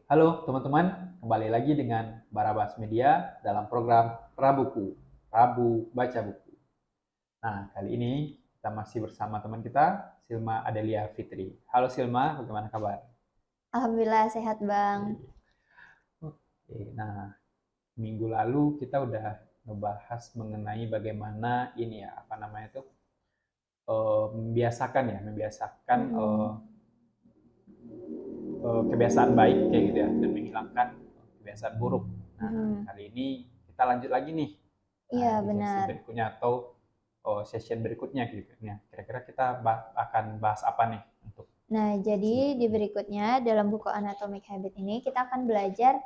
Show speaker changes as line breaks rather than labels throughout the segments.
Halo teman-teman, kembali lagi dengan Barabas Media dalam program Rabuku, Rabu Baca Buku. Nah, kali ini kita masih bersama teman kita, Silma Adelia Fitri. Halo Silma, bagaimana kabar?
Alhamdulillah sehat Bang.
Oke, nah minggu lalu kita udah ngebahas mengenai bagaimana ini ya, apa namanya itu, membiasakan
Mm-mm.
kebiasaan baik kayak gitu ya, dan menghilangkan kebiasaan buruk. Nah,
Mm-mm.
kali ini kita lanjut lagi nih.
Iya
Nah, di sesi
benar.
berikutnya atau session berikutnya gitu. Nah, kira-kira kita akan bahas apa nih untuk
Nah,
sesi
jadi di
berikutnya?
berikutnya dalam buku Anatomic Habit ini kita akan belajar,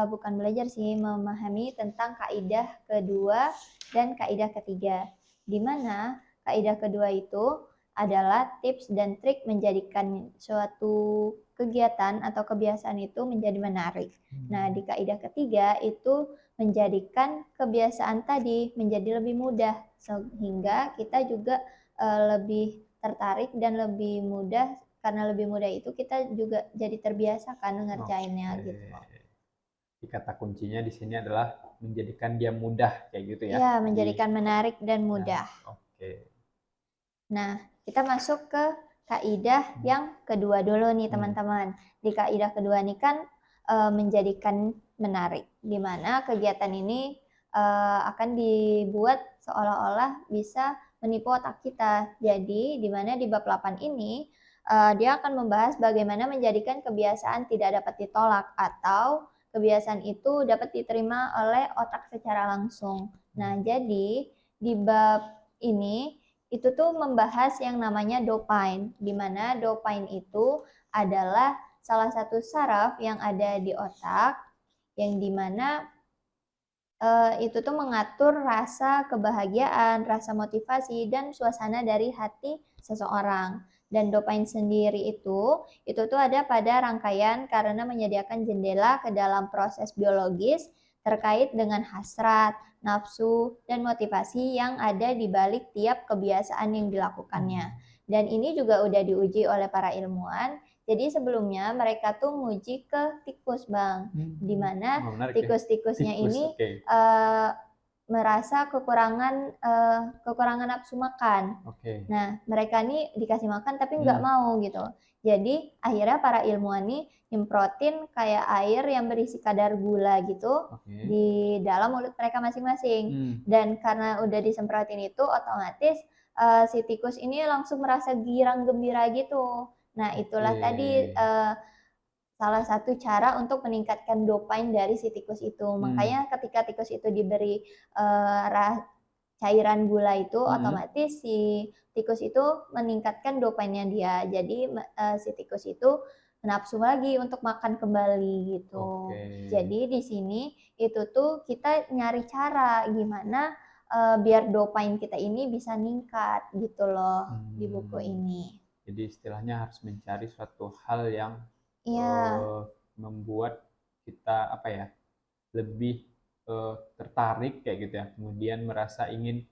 bukan belajar sih, memahami tentang kaidah kedua dan kaidah ketiga. Di mana kaidah kedua itu adalah tips dan trik menjadikan suatu kegiatan atau kebiasaan itu menjadi menarik. Nah, di kaidah ketiga itu menjadikan kebiasaan tadi menjadi lebih mudah sehingga kita juga lebih tertarik dan lebih mudah, karena lebih mudah itu kita juga jadi terbiasa kan ngerjainnya
Oke.
gitu loh.
Di kata kuncinya di sini adalah menjadikan dia mudah kayak gitu ya.
Iya,
Jadi
menjadikan menarik dan mudah.
menarik. Oke.
Nah, kita masuk ke kaidah yang kedua dulu nih
Hmm.
teman-teman. Di kaidah kedua ini kan menjadikan menarik, di mana kegiatan ini akan dibuat seolah-olah bisa menipu otak kita. Jadi, di mana di bab 8 ini dia akan membahas bagaimana menjadikan kebiasaan tidak dapat ditolak atau kebiasaan itu dapat diterima oleh otak secara langsung. Nah, jadi di bab ini itu tuh membahas yang namanya dopamine, di mana dopamine itu adalah salah satu saraf yang ada di otak, yang dimana itu tuh mengatur rasa kebahagiaan, rasa motivasi, dan suasana dari hati seseorang. Dan dopamine sendiri itu tuh ada pada rangkaian karena menyediakan jendela ke dalam proses biologis terkait dengan hasrat, nafsu, dan motivasi yang ada di balik tiap kebiasaan yang dilakukannya. Dan ini juga udah diuji oleh para ilmuwan. Jadi sebelumnya mereka tuh nguji ke tikus, Bang. Di mana
Oh, menarik ya.
tikus-tikusnya
Tikus,
ini
oke.
uh, merasa kekurangan nafsu makan.
Oke.
Nah, mereka nih dikasih makan tapi nggak
Hmm.
mau gitu. Jadi akhirnya para ilmuwan nih nyemprotin kayak air yang berisi kadar gula gitu
Oke.
di dalam mulut mereka masing-masing.
Hmm.
Dan karena udah disemprotin itu, otomatis si tikus ini langsung merasa girang gembira gitu. Nah, itulah tadi
Oke.
salah satu cara untuk meningkatkan dopamine dari si tikus itu.
Hmm.
Makanya ketika tikus itu diberi cairan gula itu,
Hmm.
otomatis si tikus itu meningkatkan dopamine-nya dia. Jadi si tikus itu nafsu lagi untuk makan kembali gitu.
Oke.
Jadi di sini itu tuh kita nyari cara gimana biar dopamine kita ini bisa ningkat gitu loh di buku
Hmm.
ini.
Jadi istilahnya harus mencari suatu hal yang
Iya,
eh, membuat kita apa ya lebih tertarik kayak gitu ya. Kemudian merasa ingin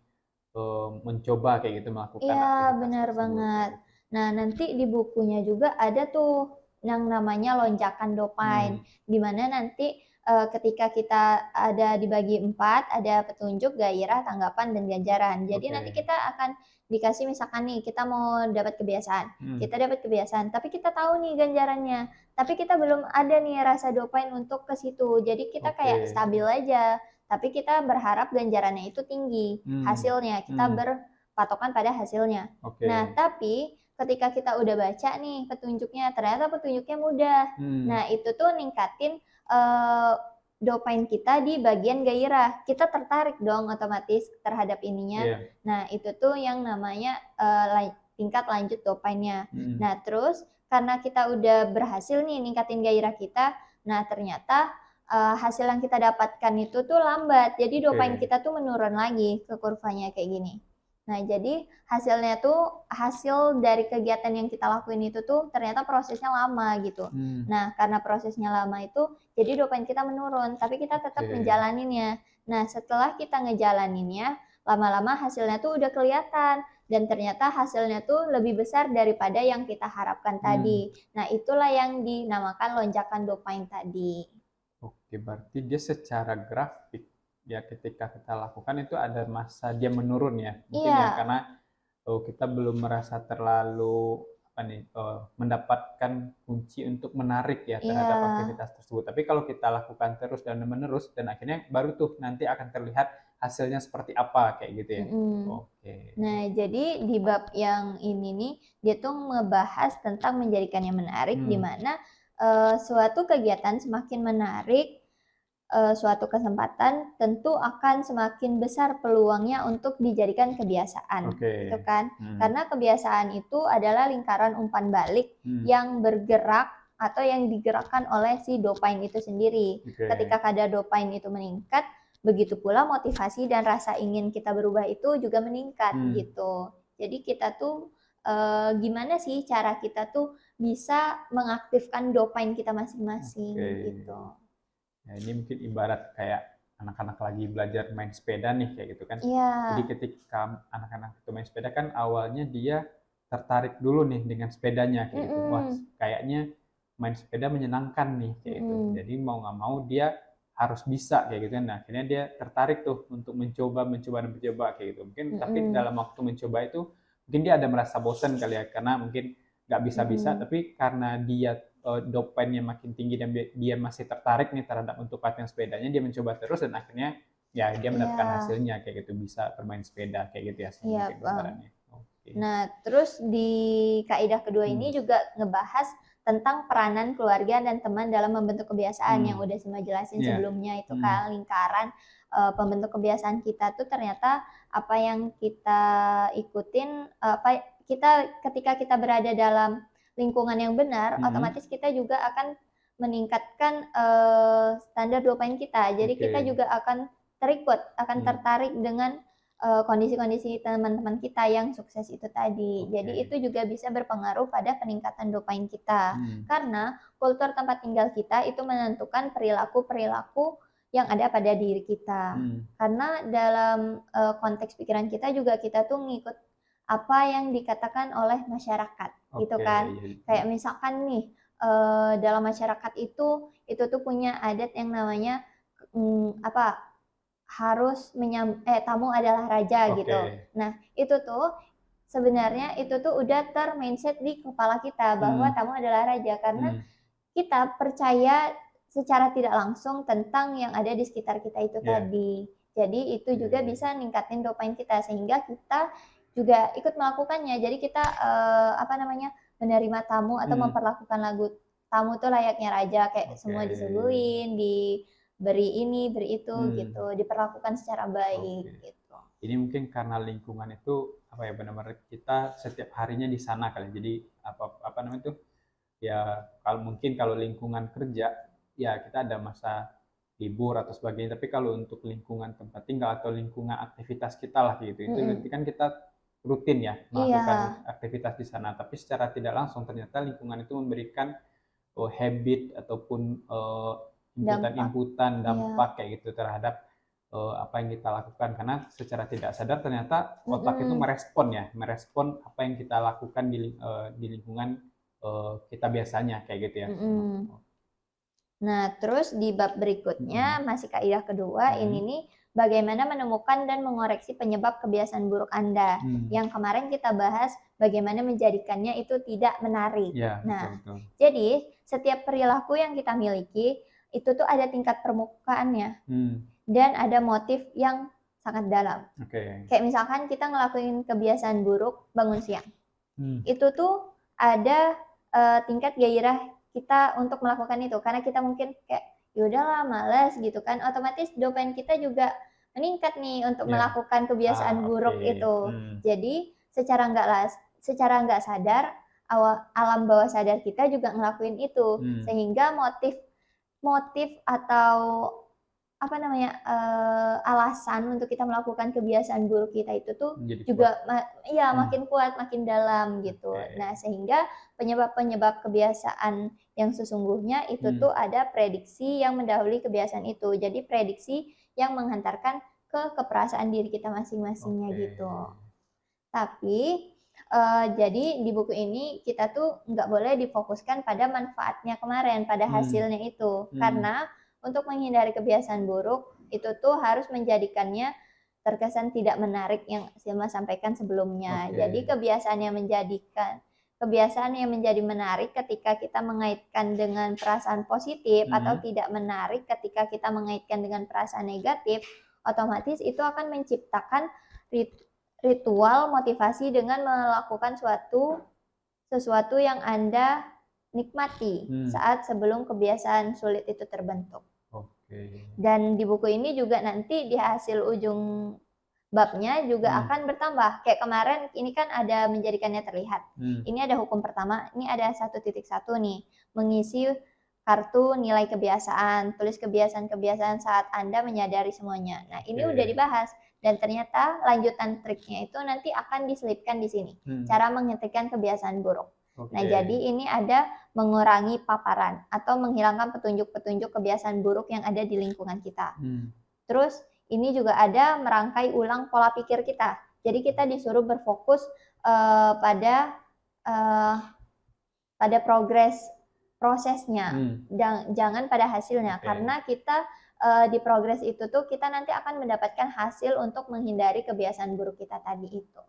mencoba kayak gitu melakukan
iya,
aktivitas
benar
tersebut kayak
banget.
gitu.
Nah, nanti di bukunya juga ada tuh yang namanya lonjakan dopamine,
Hmm.
di mana nanti ketika kita ada dibagi 4, ada petunjuk, gairah, tanggapan, dan ganjaran. Jadi nanti
Oke.
kita akan dikasih misalkan nih, kita mau dapat kebiasaan.
Hmm.
Kita dapat kebiasaan, tapi kita tahu nih ganjarannya. Tapi kita belum ada nih rasa dopamine untuk ke situ. Jadi kita
Oke.
kayak stabil aja. Tapi kita berharap ganjarannya itu tinggi.
Hmm.
Hasilnya, kita
Hmm.
patokan pada hasilnya. Nah,
Oke.
tapi ketika kita udah baca nih petunjuknya, ternyata petunjuknya mudah.
Hmm.
Nah, itu tuh ningkatin eh, dopamine kita di bagian gairah. Kita tertarik dong otomatis terhadap ininya.
Iya.
Nah, itu tuh yang namanya tingkat lanjut dopamine-nya.
Hmm.
Nah, terus karena kita udah berhasil nih ningkatin gairah kita, nah ternyata hasil yang kita dapatkan itu tuh lambat. Jadi dopamine
Oke.
kita tuh menurun lagi ke kurvanya kayak gini. Nah, jadi hasilnya tuh hasil dari kegiatan yang kita lakuin itu tuh ternyata prosesnya lama gitu.
Hmm.
Nah, karena prosesnya lama itu jadi dopamine kita menurun, tapi kita tetap
Oke.
ngejalaninnya. Nah, setelah kita ngejalaninnya, lama-lama hasilnya tuh udah kelihatan. dan ternyata hasilnya tuh lebih besar daripada yang kita harapkan tadi. Nah, itulah yang dinamakan lonjakan dopamin tadi.
Oke, berarti dia secara grafik ya ketika kita lakukan itu ada masa dia menurun ya. Mungkin ya
Iya,
karena kita belum merasa terlalu apa nih mendapatkan kunci untuk menarik ya
iya,
terhadap aktivitas tersebut. Tapi kalau kita lakukan terus dan menerus dan akhirnya baru tuh nanti akan terlihat hasilnya seperti apa kayak gitu ya.
mm-mm.
Oke.
Nah, jadi di bab yang ini nih, dia tuh ngebahas tentang menjadikannya menarik, di mana suatu kegiatan semakin menarik, suatu kesempatan tentu akan semakin besar peluangnya untuk dijadikan kebiasaan,
Oke.
gitu kan? Karena kebiasaan itu adalah lingkaran umpan balik yang bergerak atau yang digerakkan oleh si dopain itu sendiri.
Oke.
Ketika kadar dopain itu meningkat, begitu pula motivasi dan rasa ingin kita berubah itu juga meningkat gitu. Jadi kita tuh gimana sih cara kita tuh bisa mengaktifkan dopain kita masing-masing gitu.
Ya, ini mungkin ibarat kayak anak-anak lagi belajar main sepeda nih kayak gitu kan.
Iya.
Jadi ketika anak-anak itu main sepeda kan awalnya dia tertarik dulu nih dengan sepedanya kayak gitu. Wah, kayaknya main sepeda menyenangkan nih kayak gitu. Jadi mau nggak mau dia harus bisa kayak gitu kan. Nah, akhirnya dia tertarik tuh untuk mencoba kayak gitu. Mungkin tapi dalam waktu mencoba itu mungkin dia ada merasa bosan kali ya karena mungkin nggak bisa-bisa tapi karena dia dopainnya makin tinggi dan dia masih tertarik nih terhadap untuk latihan sepedanya dia mencoba terus dan akhirnya ya dia mendapatkan hasilnya kayak gitu bisa bermain sepeda kayak gitu ya
Iya,
mungkin
Bang.
gambarannya. Oke.
Nah, terus di kaidah kedua ini juga ngebahas tentang peranan keluarga dan teman dalam membentuk kebiasaan yang udah Sima jelasin sebelumnya itu kan lingkaran pembentuk kebiasaan kita tuh ternyata apa yang kita ikutin apa kita ketika kita berada dalam lingkungan yang benar otomatis kita juga akan meningkatkan standar dopamin kita. Jadi kita juga akan akan tertarik dengan kondisi-kondisi teman-teman kita yang sukses itu tadi. Jadi itu juga bisa berpengaruh pada peningkatan dopamin kita. Karena kultur tempat tinggal kita itu menentukan perilaku-perilaku yang ada pada diri kita. Karena dalam konteks pikiran kita juga kita tuh ngikut apa yang dikatakan oleh masyarakat, gitu kan. Kayak misalkan nih dalam masyarakat itu tuh punya adat yang namanya apa harus tamu adalah raja gitu. Nah, itu tuh sebenarnya itu tuh udah mindset di kepala kita bahwa tamu adalah raja karena kita percaya secara tidak langsung tentang yang ada di sekitar kita itu tadi. Jadi itu juga bisa ningkatin dopamin kita sehingga kita juga ikut melakukannya. Jadi kita menerima tamu atau memperlakukan tamu tuh layaknya raja kayak semua disuguhin, beri ini, beri itu gitu, diperlakukan secara baik gitu.
Ini mungkin karena lingkungan itu apa ya benar-benar kita setiap harinya di sana kali. Jadi apa namanya itu ya kalau lingkungan kerja ya kita ada masa libur atau sebagainya. Tapi kalau untuk lingkungan tempat tinggal atau lingkungan aktivitas kita lah gitu itu nanti kan kita rutin ya melakukan aktivitas di sana. Tapi secara tidak langsung ternyata lingkungan itu memberikan habit ataupun inputan dampak kayak gitu terhadap apa yang kita lakukan karena secara tidak sadar ternyata otak itu merespon apa yang kita lakukan di lingkungan kita biasanya kayak gitu ya.
Nah, terus di bab berikutnya masih kaidah kedua ini nih bagaimana menemukan dan mengoreksi penyebab kebiasaan buruk Anda. Yang kemarin kita bahas bagaimana menjadikannya itu tidak menarik. Nah, jadi setiap perilaku yang kita miliki itu tuh ada tingkat permukaannya dan ada motif yang sangat dalam. Kayak misalkan kita ngelakuin kebiasaan buruk bangun siang. Itu tuh ada tingkat gairah kita untuk melakukan itu karena kita mungkin kayak yaudahlah males gitu kan, otomatis dopamin kita juga meningkat nih untuk melakukan kebiasaan buruk itu. Jadi secara nggak sadar alam bawah sadar kita juga ngelakuin itu sehingga motif atau alasan untuk kita melakukan kebiasaan buruk kita itu tuh juga makin kuat, makin dalam gitu. Nah, sehingga penyebab-penyebab kebiasaan yang sesungguhnya itu tuh ada prediksi yang mendahului kebiasaan itu. Jadi prediksi yang menghantarkan ke keperasaan diri kita masing-masingnya gitu. Tapi jadi di buku ini kita tuh nggak boleh difokuskan pada manfaatnya kemarin, pada hasilnya itu. Karena untuk menghindari kebiasaan buruk itu tuh harus menjadikannya terkesan tidak menarik yang Silma sampaikan sebelumnya. Jadi kebiasaan yang menjadi menarik ketika kita mengaitkan dengan perasaan positif atau tidak menarik ketika kita mengaitkan dengan perasaan negatif, otomatis itu akan menciptakan ritual motivasi dengan melakukan sesuatu yang Anda nikmati saat sebelum kebiasaan sulit itu terbentuk. Dan di buku ini juga nanti di hasil ujung babnya juga akan bertambah. Kayak kemarin ini kan ada menjadikannya terlihat. Ini ada hukum pertama, ini ada 1.1 nih, mengisi kartu nilai kebiasaan, tulis kebiasaan-kebiasaan saat Anda menyadari semuanya. Nah, ini udah dibahas. Dan ternyata lanjutan triknya itu nanti akan diselipkan di sini. Cara menghentikan kebiasaan buruk. Nah, jadi ini ada mengurangi paparan atau menghilangkan petunjuk-petunjuk kebiasaan buruk yang ada di lingkungan kita. Terus ini juga ada merangkai ulang pola pikir kita. Jadi kita disuruh berfokus pada prosesnya, jangan pada hasilnya. Karena kita di progres itu tuh kita nanti akan mendapatkan hasil untuk menghindari kebiasaan buruk kita tadi itu.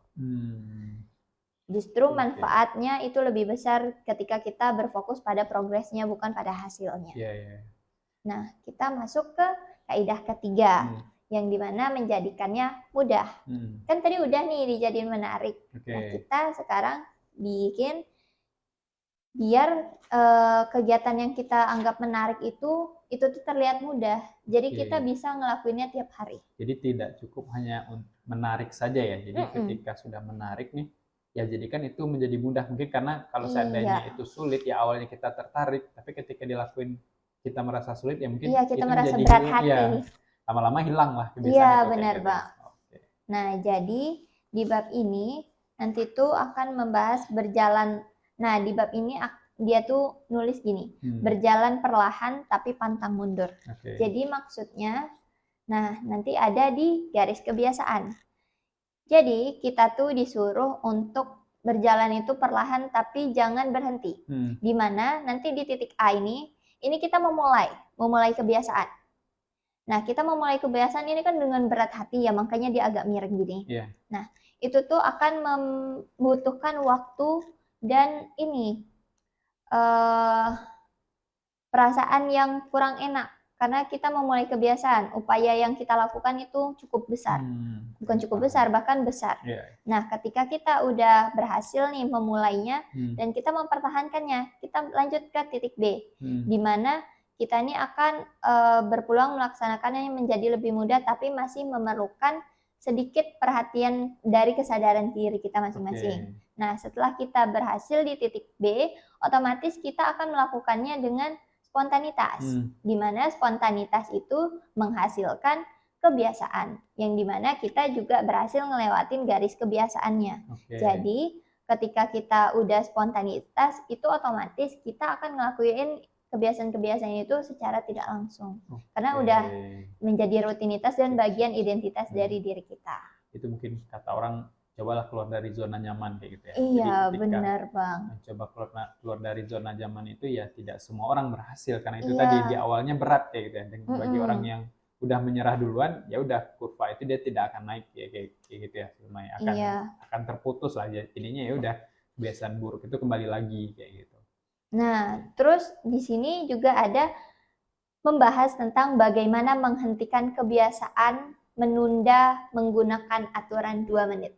Justru manfaatnya itu lebih besar ketika kita berfokus pada progresnya bukan pada hasilnya. Nah, kita masuk ke kaidah ketiga yang dimana menjadikannya mudah. Kan tadi udah nih dijadiin menarik. Nah, kita sekarang bikin biar kegiatan yang kita anggap menarik itu tuh terlihat mudah. Jadi kita bisa ngelakuinnya tiap hari.
Jadi tidak cukup hanya menarik saja ya. Jadi ketika sudah menarik nih, ya jadikan itu menjadi mudah. Mungkin karena kalau seandainya itu sulit, ya awalnya kita tertarik, tapi ketika dilakuin kita merasa sulit, ya mungkin
kita
itu
merasa
menjadi
berat hati.
Ya, lama-lama hilang lah kebiasaan
itu. Iya,
itu.
benar, Bang. Nah, jadi di bab ini nanti tuh akan membahas berjalan. Nah, di bab ini dia tuh nulis gini, berjalan perlahan tapi pantang mundur. Jadi maksudnya, nah nanti ada di garis kebiasaan. Jadi kita tuh disuruh untuk berjalan itu perlahan tapi jangan berhenti. Dimana nanti di titik A ini kita memulai kebiasaan. Nah, kita memulai kebiasaan ini kan dengan berat hati ya, makanya dia agak miring gini. Nah, itu tuh akan membutuhkan waktu dan perasaan yang kurang enak. Karena kita memulai kebiasaan, upaya yang kita lakukan itu cukup besar. Bukan cukup besar, bahkan besar. Nah, ketika kita udah berhasil nih memulainya dan kita mempertahankannya, kita lanjut ke titik B. Di mana kita ini akan berpeluang melaksanakannya menjadi lebih mudah, tapi masih memerlukan sedikit perhatian dari kesadaran diri kita masing-masing. Nah, setelah kita berhasil di titik B, otomatis kita akan melakukannya dengan spontanitas, di mana spontanitas itu menghasilkan kebiasaan, yang dimana kita juga berhasil ngelewatin garis kebiasaannya. Jadi ketika kita udah spontanitas, itu otomatis kita akan ngelakuin kebiasaan-kebiasaan itu secara tidak langsung, karena udah menjadi rutinitas dan bagian identitas dari diri kita.
Itu mungkin kata orang, cobalah keluar dari zona nyaman kayak gitu ya.
Iya, benar, Bang.
Mencoba keluar dari zona nyaman itu ya tidak semua orang berhasil, karena itu tadi di awalnya berat kayak gitu ya. Dan bagi orang yang udah menyerah duluan, ya udah kurva itu dia tidak akan naik kayak gitu ya. Akan terputus lah jadinya, ya udah kebiasaan buruk itu kembali lagi kayak gitu.
Nah, terus di sini juga ada membahas tentang bagaimana menghentikan kebiasaan menunda menggunakan aturan 2 menit.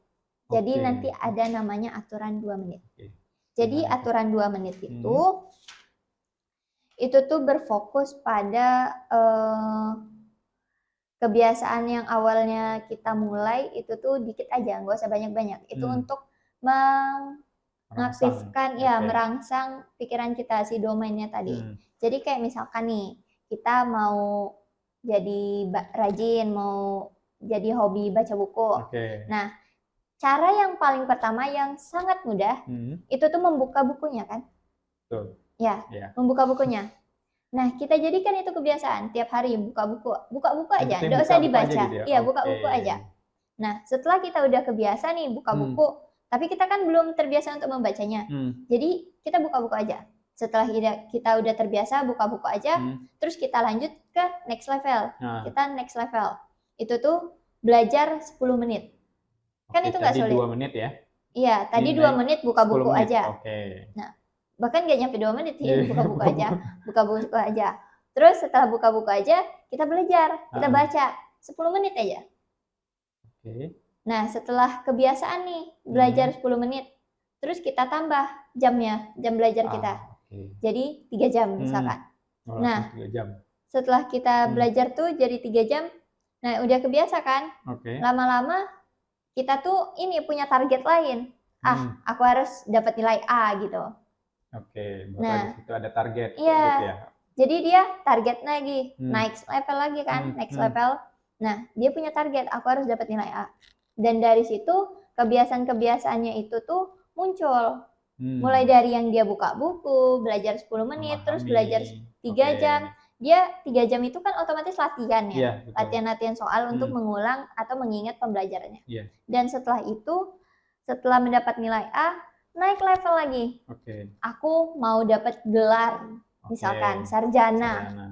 Jadi nanti ada namanya aturan 2 menit. Jadi aturan 2 menit itu tuh berfokus pada kebiasaan yang awalnya kita mulai itu tuh dikit aja, nggak usah banyak-banyak. Itu untuk mengaktifkan merangsang pikiran kita, si domainnya tadi. Jadi kayak misalkan nih, kita mau jadi rajin, mau jadi hobi baca buku. Nah, cara yang paling pertama yang sangat mudah itu tuh membuka bukunya kan? Membuka bukunya. Nah, kita jadikan itu kebiasaan tiap hari buka buku aja, nggak usah dibaca. Buka buku aja. Nah, setelah kita udah kebiasa nih buka buku, tapi kita kan belum terbiasa untuk membacanya. Jadi kita buka buku aja. Setelah kita udah terbiasa buka buku aja, terus kita lanjut ke next level. Kita next level. Itu tuh belajar 10 menit. Kan itu nggak sulit.
Tadi 2 menit ya?
Iya, tadi 2 menit buka buku aja. Nah, bahkan nggak nyampe 2 menit sih buka buku aja. Buka buku aja. Terus setelah buka buku aja, kita belajar, kita baca 10 menit aja. Nah, setelah kebiasaan nih belajar 10 menit, terus kita tambah jamnya, jam belajar kita. Jadi 3 jam misalkan. Nah,
3 jam.
Setelah kita belajar tuh jadi 3 jam, nah udah kebiasa kan? Lama-lama kita tuh ini punya target lain. Aku harus dapat nilai A gitu.
Nah, di situ ada target.
Iya. Gitu ya. Jadi dia target lagi, next level lagi kan, next level. Nah, dia punya target, aku harus dapat nilai A. Dan dari situ kebiasaan-kebiasaannya itu tuh muncul. Mulai dari yang dia buka buku, belajar 10 menit, terus belajar 3 jam. Dia 3 jam itu kan otomatis latihan ya. Latihan-latihan soal untuk mengulang atau mengingat pembelajarannya. Dan setelah itu, setelah mendapat nilai A, naik level lagi. Aku mau dapat gelar, misalkan sarjana,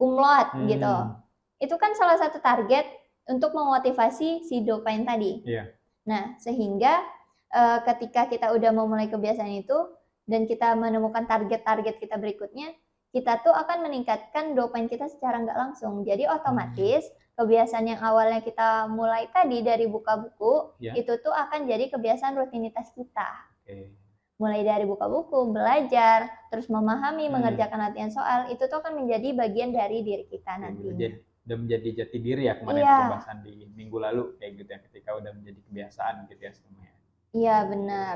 cum laude gitu. Itu kan salah satu target untuk memotivasi si dopain tadi. Nah, sehingga ketika kita udah memulai kebiasaan itu dan kita menemukan target-target kita berikutnya, kita tuh akan meningkatkan dopain kita secara nggak langsung. Jadi otomatis kebiasaan yang awalnya kita mulai tadi dari buka buku, itu tuh akan jadi kebiasaan rutinitas kita. Mulai dari buka buku, belajar, terus memahami, mengerjakan latihan soal, itu tuh akan menjadi bagian dari diri kita nantinya.
Udah menjadi jati diri ya kemarin pembahasan di minggu lalu kayak gitu ya, ketika udah menjadi kebiasaan gitu ya semuanya.
Iya benar.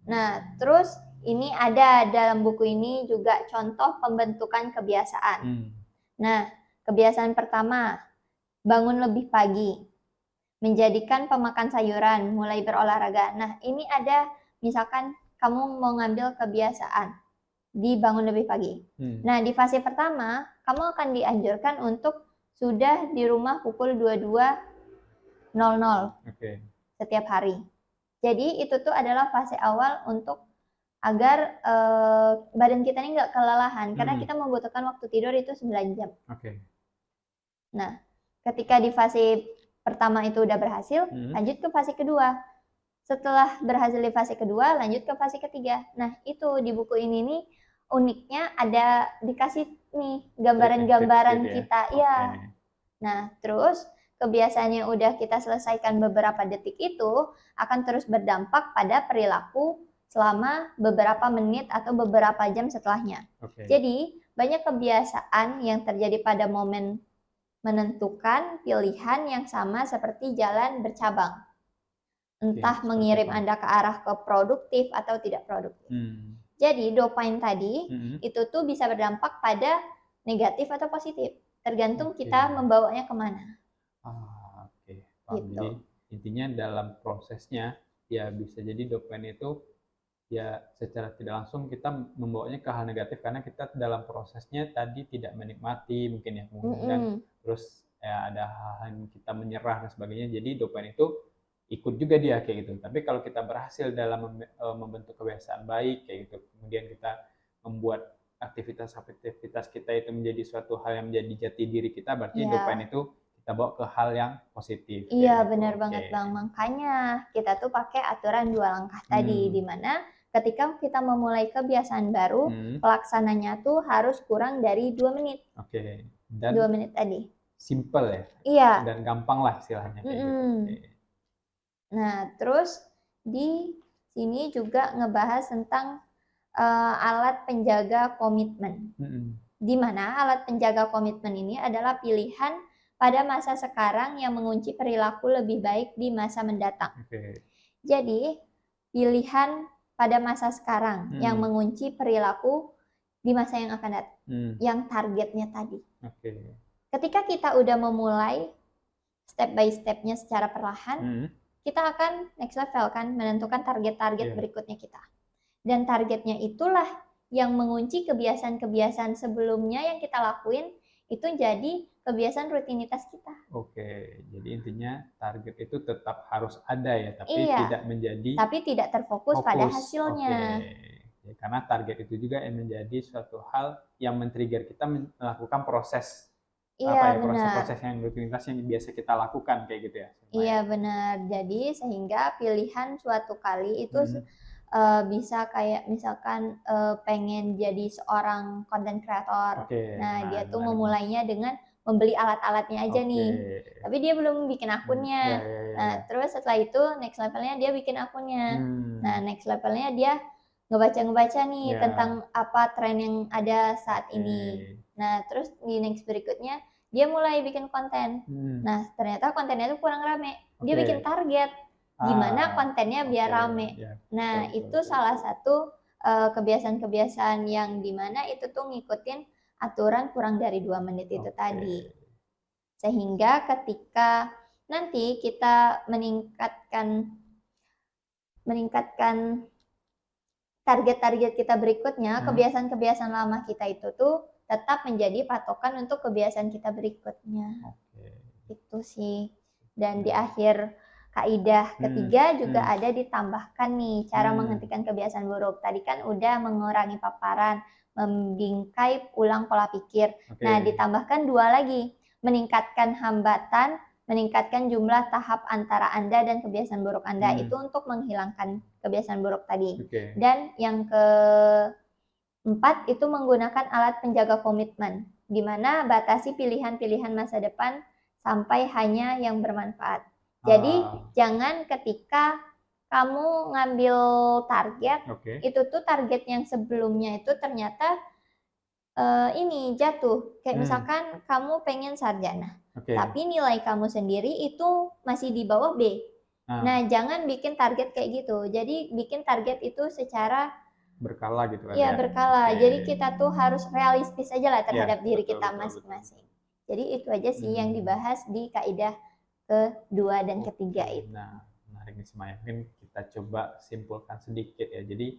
Nah terus ini ada dalam buku ini juga contoh pembentukan kebiasaan. Nah kebiasaan pertama, bangun lebih pagi, menjadikan pemakan sayuran, mulai berolahraga. Nah ini ada misalkan kamu mau ngambil kebiasaan dibangun lebih pagi. Nah di fase pertama kamu akan dianjurkan untuk sudah di rumah pukul 22.00 setiap hari. Jadi itu tuh adalah fase awal untuk agar badan kita ini nggak kelelahan karena kita membutuhkan waktu tidur itu 9 jam. Nah, ketika di fase pertama itu udah berhasil, lanjut ke fase kedua. Setelah berhasil di fase kedua, lanjut ke fase ketiga. Nah, itu di buku ini nih uniknya ada dikasih nih gambaran-gambaran kita. Iya. Nah, terus kebiasaannya udah kita selesaikan beberapa detik itu akan terus berdampak pada perilaku selama beberapa menit atau beberapa jam setelahnya. Jadi, banyak kebiasaan yang terjadi pada momen menentukan pilihan yang sama seperti jalan bercabang. Entah mengirim Anda ke arah ke produktif atau tidak produktif. Jadi, dopain tadi itu tuh bisa berdampak pada negatif atau positif. Tergantung kita membawanya kemana.
Gitu. Jadi intinya dalam prosesnya ya bisa jadi dopain itu ya secara tidak langsung kita membawanya ke hal negatif karena kita dalam prosesnya tadi tidak menikmati mungkin ya kemudian terus ya ada hal yang kita menyerah dan sebagainya. Jadi dopain itu ikut juga dia kayak gitu. Tapi kalau kita berhasil dalam membentuk kebiasaan baik kayak gitu, kemudian kita membuat aktivitas kita itu menjadi suatu hal yang menjadi jati diri kita, berarti dopain itu kita bawa ke hal yang positif.
Iya, benar banget Bang. Makanya kita tuh pakai aturan 2 langkah tadi, di mana ketika kita memulai kebiasaan baru, pelaksananya tuh harus kurang dari 2 menit. Dan 2 menit tadi.
Simple ya?
Iya.
Dan gampang lah istilahnya. Kayak gitu.
Nah, terus di sini juga ngebahas tentang alat penjaga komitmen. Di mana alat penjaga komitmen ini adalah pilihan pada masa sekarang yang mengunci perilaku lebih baik di masa mendatang. Jadi, pilihan pada masa sekarang yang mengunci perilaku di masa yang akan datang. Yang targetnya tadi. Ketika kita udah memulai step by step-nya secara perlahan, kita akan next level kan, menentukan target-target berikutnya kita. Dan targetnya itulah yang mengunci kebiasaan-kebiasaan sebelumnya yang kita lakuin itu jadi kebiasaan rutinitas kita.
Oke, jadi intinya target itu tetap harus ada ya, tapi
Iya,
tidak menjadi
tapi tidak terfokus pada
fokus.
hasilnya.
Oke. Ya, karena target itu juga yang menjadi suatu hal yang men-trigger kita melakukan proses
Iya, benar.
proses-proses yang rutinitas yang biasa kita lakukan kayak gitu ya.
Iya, benar. Jadi sehingga pilihan suatu kali itu bisa kayak misalkan pengen jadi seorang content creator.
Oke,
Nah, dia tuh
menarik.
memulainya dengan membeli alat-alatnya aja nih.
Oke.
Tapi dia belum bikin
Ya,
akunnya.
ya, ya,
Nah,
ya.
terus setelah itu next levelnya dia bikin akunnya. Nah,
Hmm,
next levelnya dia ngebaca-ngebaca nih
ya.
tentang apa tren yang ada saat
Oke.
ini. Nah, terus di next berikutnya dia mulai bikin konten. Nah, ternyata kontennya itu kurang rame. Dia
Oke.
bikin target gimana kontennya biar
Oke,
rame.
ya,
Nah,
betul,
itu
betul.
salah satu kebiasaan-kebiasaan yang dimana itu tuh ngikutin aturan kurang dari 2 menit itu
Oke.
tadi. Sehingga ketika nanti kita meningkatkan target-target kita berikutnya, kebiasaan-kebiasaan lama kita itu tuh tetap menjadi patokan untuk kebiasaan kita berikutnya.
Oke.
Itu sih. Dan di akhir kaidah ketiga juga ada ditambahkan nih cara menghentikan kebiasaan buruk. Tadi kan udah mengurangi paparan, membingkai ulang pola pikir.
Oke.
Nah, ditambahkan 2 lagi, meningkatkan hambatan, meningkatkan jumlah tahap antara Anda dan kebiasaan buruk Anda. Itu untuk menghilangkan kebiasaan buruk tadi.
Oke.
Dan yang keempat itu menggunakan alat penjaga komitmen, di mana batasi pilihan-pilihan masa depan sampai hanya yang bermanfaat. Jadi jangan ketika kamu ngambil target, itu tuh target yang sebelumnya itu ternyata ini jatuh. Kayak misalkan kamu pengen sarjana, tapi nilai kamu sendiri itu masih di bawah B. Nah, jangan bikin target kayak gitu. Jadi bikin target itu secara
berkala gitu kan
ya? Iya, berkala. Jadi kita tuh harus realistis aja lah terhadap diri kita masing-masing. Jadi itu aja sih yang dibahas di kaidah kedua dan ketiga itu.
Nah, menarik nih Semaya. Mungkin kita coba simpulkan sedikit ya. Jadi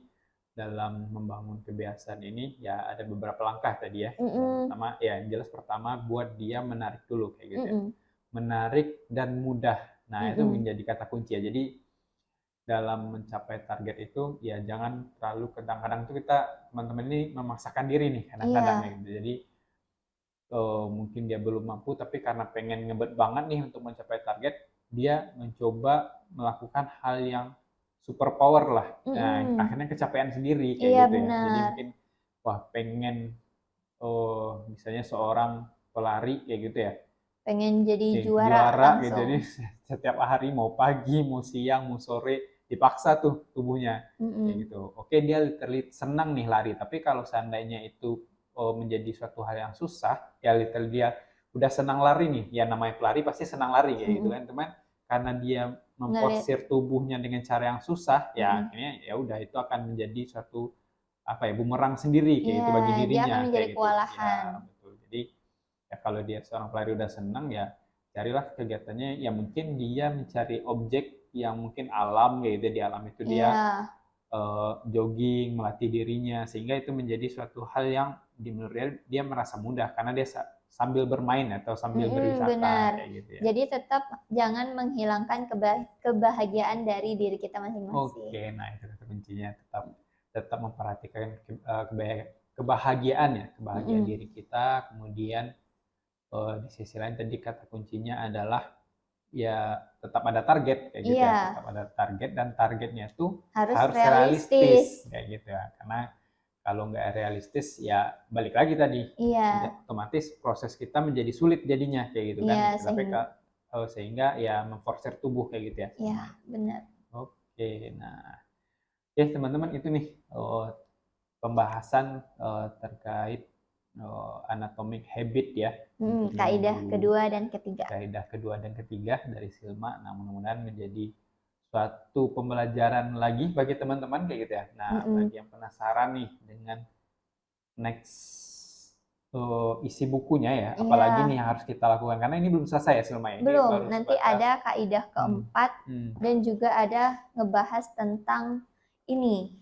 dalam membangun kebiasaan ini ya ada beberapa langkah tadi ya. Pertama ya yang jelas pertama buat dia menarik dulu kayak gitu ya. Menarik dan mudah. Nah, itu menjadi kata kunci ya. Jadi dalam mencapai target itu ya jangan terlalu kadang-kadang tuh kita teman-teman ini memaksakan diri nih kadang-kadang ya gitu. Jadi mungkin dia belum mampu tapi karena pengen ngebet banget nih untuk mencapai target, dia mencoba melakukan hal yang super power lah. Nah, akhirnya kecapean sendiri kayak gitu ya. Jadi mungkin wah pengen misalnya seorang pelari kayak gitu ya.
Pengen jadi juara
gitu. Jadi setiap hari mau pagi, mau siang, mau sore dipaksa tuh tubuhnya kayak gitu. Oke, dia literally senang nih lari, tapi kalau seandainya itu menjadi suatu hal yang susah, ya literally dia udah senang lari nih, ya namanya pelari pasti senang lari kayak gitu kan, teman. Karena dia memforsir tubuhnya dengan cara yang susah, ya akhirnya ya udah itu akan menjadi suatu apa ya bumerang sendiri kayak gitu bagi dirinya.
Dia akan menjadi
kayak
kewalahan.
Ya, betul. Jadi ya kalau dia seorang pelari udah senang ya carilah kegiatannya ya mungkin dia mencari objek yang mungkin alam gitu di alam itu dia jogging melatih dirinya sehingga itu menjadi suatu hal yang menurut dia merasa mudah karena dia sambil bermain atau sambil berwisata kayak gitu ya.
Jadi tetap jangan menghilangkan kebahagiaan dari diri kita masing-masing.
Oke, nah itu kata kuncinya tetap memperhatikan kebahagiaan ya, kebahagiaan diri kita, kemudian di sisi lain tadi kata kuncinya adalah ya tetap ada target kayak gitu ya, tetap ada target dan targetnya tuh harus realistis kayak gitu ya, karena kalau nggak realistis ya balik lagi tadi, otomatis proses kita menjadi sulit jadinya kayak gitu kan, tapi sehingga ya memforsir tubuh kayak gitu ya.
Iya, benar.
Oke, nah teman-teman itu nih pembahasan terkait anatomic habit ya.
Kaidah kedua dan ketiga.
Kaidah kedua dan ketiga dari Silma. Nah, mudah-mudahan menjadi suatu pembelajaran lagi bagi teman-teman kayak gitu ya. Nah, bagi yang penasaran nih dengan next isi bukunya ya, apalagi nih yang harus kita lakukan karena ini belum selesai ya Silma ya.
Belum, nanti ada kaidah keempat dan juga ada ngebahas tentang ini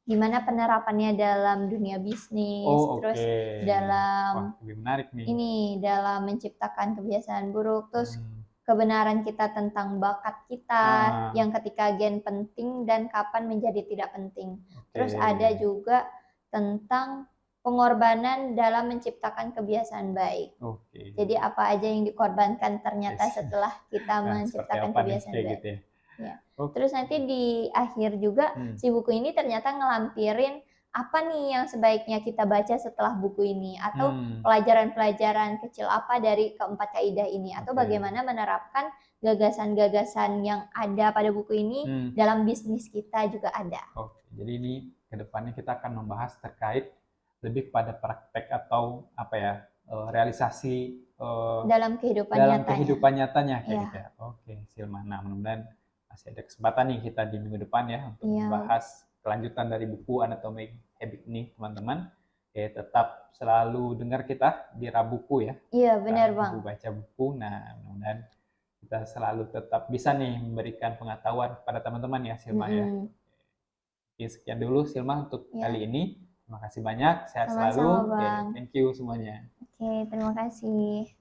gimana penerapannya dalam dunia bisnis,
Oh,
terus
oke.
dalam
Wah, lebih menarik nih.
dalam menciptakan kebiasaan buruk, terus
Hmm.
kebenaran kita tentang bakat kita,
Ah,
yang ketika gen penting dan kapan menjadi tidak penting.
oke.
Terus ada juga tentang pengorbanan dalam menciptakan kebiasaan baik.
Oke.
Jadi apa aja yang dikorbankan ternyata
Yes.
setelah kita
Nah, seperti
menciptakan
apa nih
kebiasaan
kayak
baik.
gitu ya.
Ya.
Oke.
Terus nanti di akhir juga si buku ini ternyata ngelampirin apa nih yang sebaiknya kita baca setelah buku ini, atau pelajaran-pelajaran kecil apa dari keempat kaidah ini, atau
Oke.
bagaimana menerapkan gagasan-gagasan yang ada pada buku ini dalam bisnis kita juga ada.
Oke, jadi ini kedepannya kita akan membahas terkait lebih pada praktek atau apa ya, realisasi
Dalam
kehidupan nyatanya kayak
Iya.
gitu ya. Oke, Silma. Nah, mudah-mudahan masih ada kesempatan nih kita di minggu depan ya untuk
Iya.
membahas kelanjutan dari buku Atomic Habits ini, teman-teman. Oke, tetap selalu dengar kita di Rabuku ya.
Iya, benar Bang.
Rabu baca buku. Nah, mudah-mudahan kita selalu tetap bisa nih memberikan pengetahuan kepada teman-teman ya, Silma ya. Oke, sekian dulu Silma untuk kali ini. Terima kasih banyak, sehat selalu.
Sama-sama, Bang.
Thank you semuanya.
Oke, terima kasih.